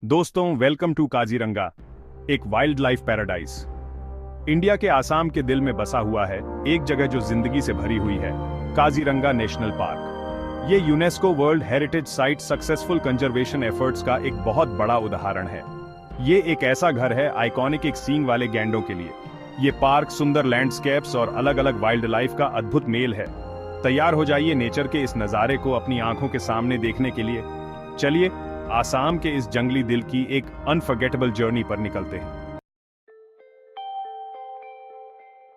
दोस्तों, welcome to Kaziranga, एक wild life paradise. India के आसाम के दिल में बसा हुआ है एक जगह जो जिंदगी से भरी हुई है, काजीरंगा नेशनल पार्क। ये UNESCO world heritage site successful conservation efforts का एक बहुत बड़ा उदाहरण है। ये एक ऐसा घर है आइकॉनिक एक सींग वाले गैंडों के लिए। ये पार्क सुंदर लैंडस्केप्स और अलग अलग वाइल्ड लाइफ का अद्भुत मेल है। तैयार हो जाइए नेचर के इस नज़ारे को अपनी आंखों के सामने देखने के लिए। चलिए आसाम के इस जंगली दिल की एक अनफॉरगेटेबल जर्नी पर निकलते हैं।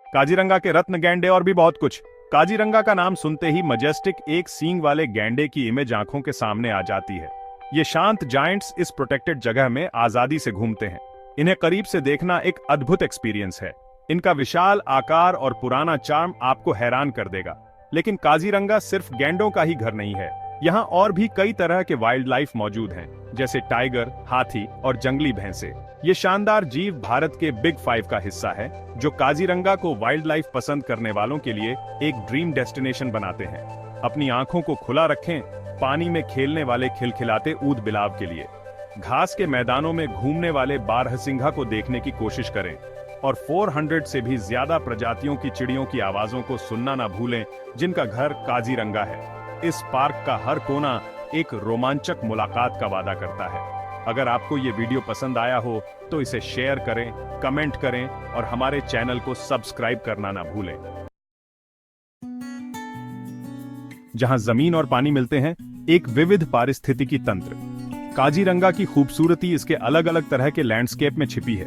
काजीरंगा के रत्न गैंडे और भी बहुत कुछ। काजीरंगा का नाम सुनते ही मजेस्टिक एक सींग वाले गैंडे की इमेज आंखों के सामने आ जाती है। ये शांत जायंट्स इस प्रोटेक्टेड जगह में आजादी से घूमते हैं। इन्हें करीब से देखना एक अद्भुत एक्सपीरियंस है। इनका विशाल आकार और पुराना चार्म आपको हैरान कर देगा। लेकिन काजीरंगा सिर्फ गैंडों का ही घर नहीं है। यहाँ और भी कई तरह के वाइल्ड लाइफ मौजूद हैं, जैसे टाइगर, हाथी और जंगली भैंसे। ये शानदार जीव भारत के बिग 5 का हिस्सा है, जो काजीरंगा को वाइल्ड लाइफ पसंद करने वालों के लिए एक ड्रीम डेस्टिनेशन बनाते हैं। अपनी आंखों को खुला रखें पानी में खेलने वाले खिलखिलाते ऊद बिलाव के लिए। घास के मैदानों में घूमने वाले बारहसिंघा को देखने की कोशिश करें और 400 से भी ज्यादा प्रजातियों की चिड़ियों की आवाजों को सुनना ना भूलें, जिनका घर काजीरंगा है। इस पार्क का हर कोना एक रोमांचक मुलाकात का वादा करता है। अगर आपको ये वीडियो पसंद आया हो तो इसे शेयर करें, कमेंट करें और हमारे चैनल को सब्सक्राइब करना ना भूलें। जहां जमीन और पानी मिलते हैं, एक विविध पारिस्थितिकी तंत्र। काजीरंगा की खूबसूरती इसके अलग अलग तरह के लैंडस्केप में छिपी है।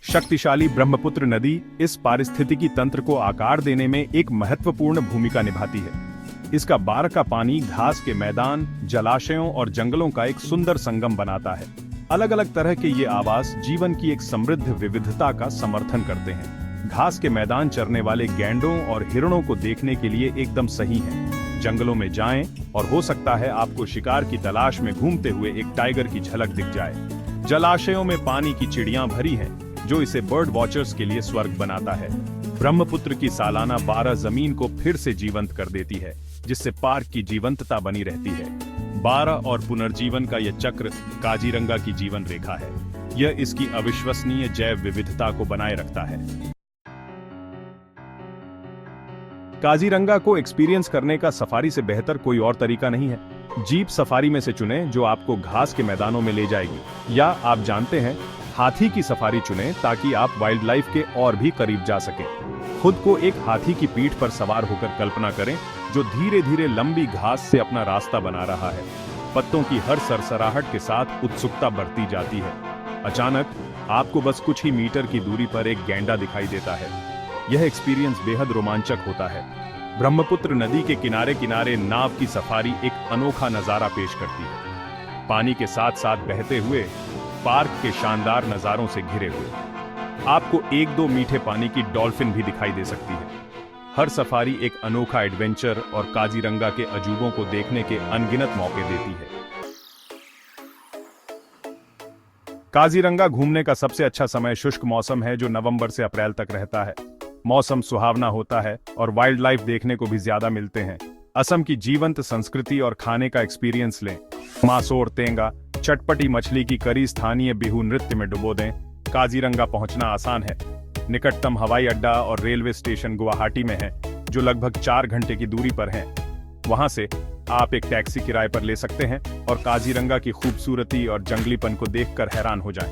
शक्तिशाली ब्रह्मपुत्र नदी इस पारिस्थितिकी तंत्र को आकार देने में एक महत्वपूर्ण भूमिका निभाती है। इसका बार का पानी घास के मैदान, जलाशयों और जंगलों का एक सुंदर संगम बनाता है। अलग अलग तरह के ये आवास जीवन की एक समृद्ध विविधता का समर्थन करते हैं। घास के मैदान चरने वाले गैंडों और हिरणों को देखने के लिए एकदम सही हैं। जंगलों में जाएं और हो सकता है आपको शिकार की तलाश में घूमते हुए एक टाइगर की झलक दिख जाए। जलाशयों में पानी की चिड़ियां भरी हैं, जो इसे बर्ड वॉचर्स के लिए स्वर्ग बनाता है। ब्रह्मपुत्र की सालाना 12 जमीन को फिर से जीवंत कर देती है, जिससे पार्क की जीवंतता बनी रहती है। 12 और पुनर्जीवन का यह चक्र काजीरंगा की जीवन रेखा है। यह इसकी अविश्वसनीय जैव विविधता को बनाए रखता है। काजीरंगा को एक्सपीरियंस करने का सफारी से बेहतर कोई और तरीका नहीं है। जीप सफारी में से चुनें जो आपको घास के मैदानों में ले जाएगी, या आप जानते हैं, हाथी की सफारी चुनें ताकि आप वाइल्ड लाइफ के और भी करीब जा सकें। खुद को एक हाथी की पीठ पर सवार होकर कल्पना करें, जो धीरे धीरे लंबी घास से अपना रास्ता बना रहा है। पत्तों की हर सरसराहट के साथ उत्सुकता बढ़ती जाती है। अचानक आपको बस कुछ ही मीटर की दूरी पर एक गैंडा दिखाई देता है। यह एक्सपीरियंस बेहद रोमांचक होता है। ब्रह्मपुत्र नदी के किनारे किनारे नाव की सफारी एक अनोखा नजारा पेश करती है। पानी के साथ साथ बहते हुए, पार्क के शानदार नजारों से घिरे हुए। आपको 1-2 मीठे पानी की डॉल्फिन भी दिखाई दे सकती है। हर सफारी एक अनोखा एडवेंचर और काजीरंगा के अजूबों को देखने के अनगिनत मौके देती है। काजीरंगा घूमने का सबसे अच्छा समय शुष्क मौसम है, जो नवंबर से अप्रैल तक रहता है। मौसम सुहावना होता है और वाइल्ड लाइफ देखने को भी ज्यादा मिलते हैं। असम की जीवंत संस्कृति और खाने का एक्सपीरियंस लें। मासोर तेंगा, चटपटी मछली की करी, स्थानीय बिहू नृत्य में डुबो दें। काजीरंगा पहुंचना आसान है। निकटतम हवाई अड्डा और रेलवे स्टेशन गुवाहाटी में है, जो लगभग 4 घंटे की दूरी पर है। वहां से आप एक टैक्सी किराए पर ले सकते हैं और काजीरंगा की खूबसूरती और जंगलीपन को देखकर हैरान हो जाएं।